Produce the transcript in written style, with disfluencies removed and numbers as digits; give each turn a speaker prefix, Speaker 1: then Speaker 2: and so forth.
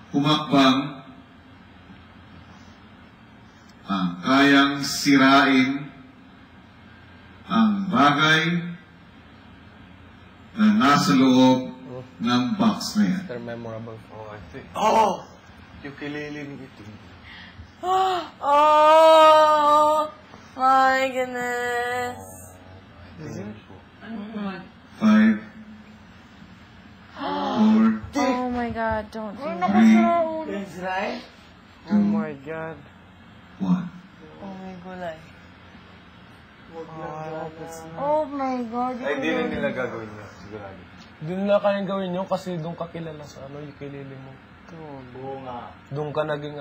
Speaker 1: humakbang ang kayang sirain ang bagay na nasa loob ng box na yan.
Speaker 2: They're memorable.
Speaker 3: Oh, I think. Oh! Ukulele ni ito.
Speaker 4: Oh my goodness.
Speaker 1: 5, 4,
Speaker 4: Oh my God, don't do that.
Speaker 1: 3,
Speaker 2: Oh my God.
Speaker 1: 1.
Speaker 4: Oh my gulay.
Speaker 5: Oh my God.
Speaker 3: Ay, di na nila gagawin niya. Sigurado.
Speaker 2: Doon na kayang gawin yun kasi doon ka kilala sa ukulele mo.
Speaker 3: Oo nga.
Speaker 2: Doon ka naging